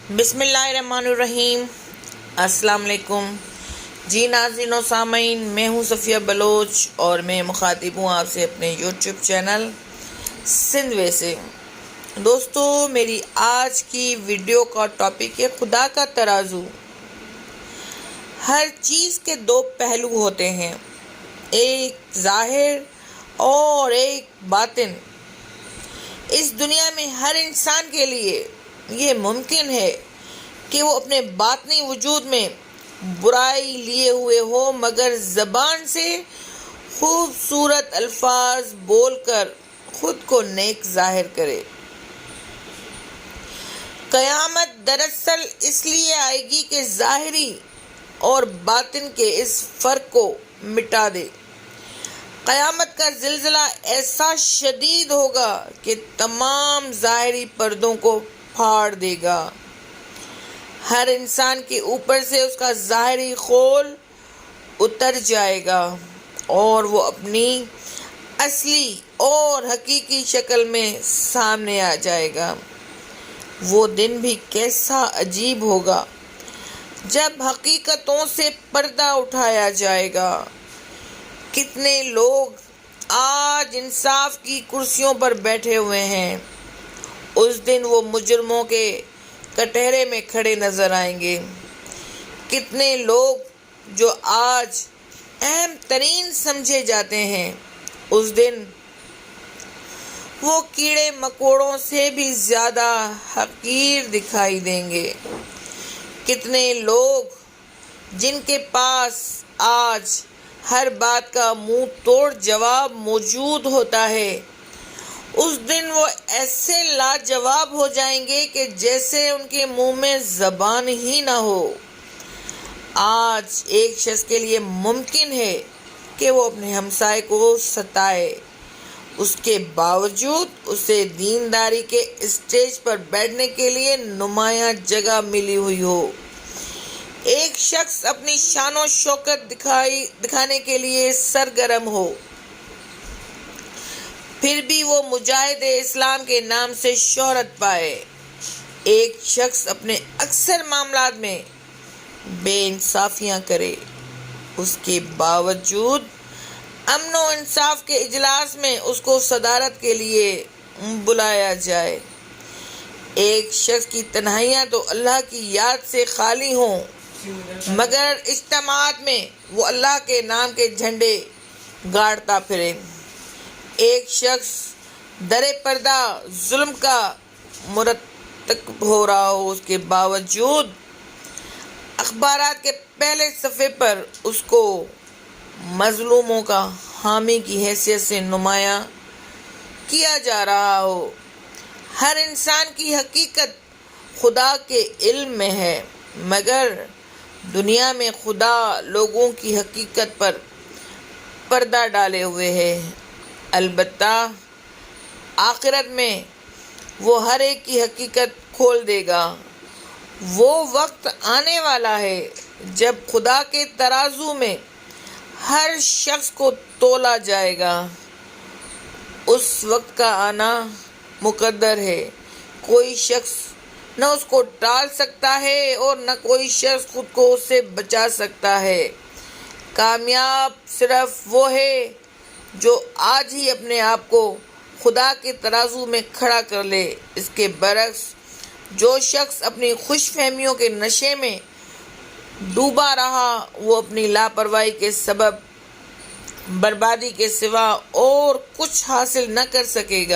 بسم اللہ الرحمن الرحیم۔ السلام علیکم جی ناظرین و سامعین، میں ہوں صفیہ بلوچ اور میں مخاطب ہوں آپ سے اپنے یوٹیوب چینل سندھ وے سے۔ دوستو، میری آج کی ویڈیو کا ٹاپک ہے خدا کا ترازو۔ ہر چیز کے دو پہلو ہوتے ہیں، ایک ظاہر اور ایک باطن۔ اس دنیا میں ہر انسان کے لیے یہ ممکن ہے کہ وہ اپنے باطنی وجود میں برائی لیے ہوئے ہو، مگر زبان سے خوبصورت الفاظ بول کر خود کو نیک ظاہر کرے۔ قیامت دراصل اس لیے آئے گی کہ ظاہری اور باطن کے اس فرق کو مٹا دے۔ قیامت کا زلزلہ ایسا شدید ہوگا کہ تمام ظاہری پردوں کو پھاڑ دے گا۔ ہر انسان کے اوپر سے اس کا ظاہری خول اتر جائے گا اور وہ اپنی اصلی اور حقیقی شکل میں سامنے آ جائے گا۔ وہ دن بھی کیسا عجیب ہوگا جب حقیقتوں سے پردہ اٹھایا جائے گا۔ کتنے لوگ آج انصاف کی کرسیوں پر بیٹھے ہوئے ہیں، اس دن وہ مجرموں کے کٹہرے میں کھڑے نظر آئیں گے۔ کتنے لوگ جو آج اہم ترین سمجھے جاتے ہیں، اس دن وہ کیڑے مکوڑوں سے بھی زیادہ حقیر دکھائی دیں گے۔ کتنے لوگ جن کے پاس آج ہر بات کا منہ توڑ جواب موجود ہوتا ہے، اس دن وہ ایسے لاجواب ہو جائیں گے کہ جیسے ان کے منہ میں زبان ہی نہ ہو۔ آج ایک شخص کے لیے ممکن ہے کہ وہ اپنے ہمسائے کو ستائے، اس کے باوجود اسے دینداری کے اسٹیج پر بیٹھنے کے لیے نمایاں جگہ ملی ہوئی ہو۔ ایک شخص اپنی شان و شوکت دکھانے کے لیے سرگرم ہو، پھر بھی وہ مجاہد اسلام کے نام سے شہرت پائے۔ ایک شخص اپنے اکثر معاملات میں بے انصافیاں کرے، اس کے باوجود امن و انصاف کے اجلاس میں اس کو صدارت کے لیے بلایا جائے۔ ایک شخص کی تنہائیاں تو اللہ کی یاد سے خالی ہوں، مگر اجتماعات میں وہ اللہ کے نام کے جھنڈے گاڑتا پھرے۔ ایک شخص در پردہ ظلم کا مرتکب ہو رہا ہو، اس کے باوجود اخبارات کے پہلے صفحے پر اس کو مظلوموں کا حامی کی حیثیت سے نمایاں کیا جا رہا ہو۔ ہر انسان کی حقیقت خدا کے علم میں ہے، مگر دنیا میں خدا لوگوں کی حقیقت پر پردہ ڈالے ہوئے ہے۔ البتہ آخرت میں وہ ہر ایک کی حقیقت کھول دے گا۔ وہ وقت آنے والا ہے جب خدا کے ترازو میں ہر شخص کو تولا جائے گا۔ اس وقت کا آنا مقدر ہے، کوئی شخص نہ اس کو ٹال سکتا ہے اور نہ کوئی شخص خود کو اس سے بچا سکتا ہے۔ کامیاب صرف وہ ہے جو آج ہی اپنے آپ کو خدا کے ترازو میں کھڑا کر لے۔ اس کے برعکس جو شخص اپنی خوش فہمیوں کے نشے میں ڈوبا رہا، وہ اپنی لاپرواہی کے سبب بربادی کے سوا اور کچھ حاصل نہ کر سکے گا۔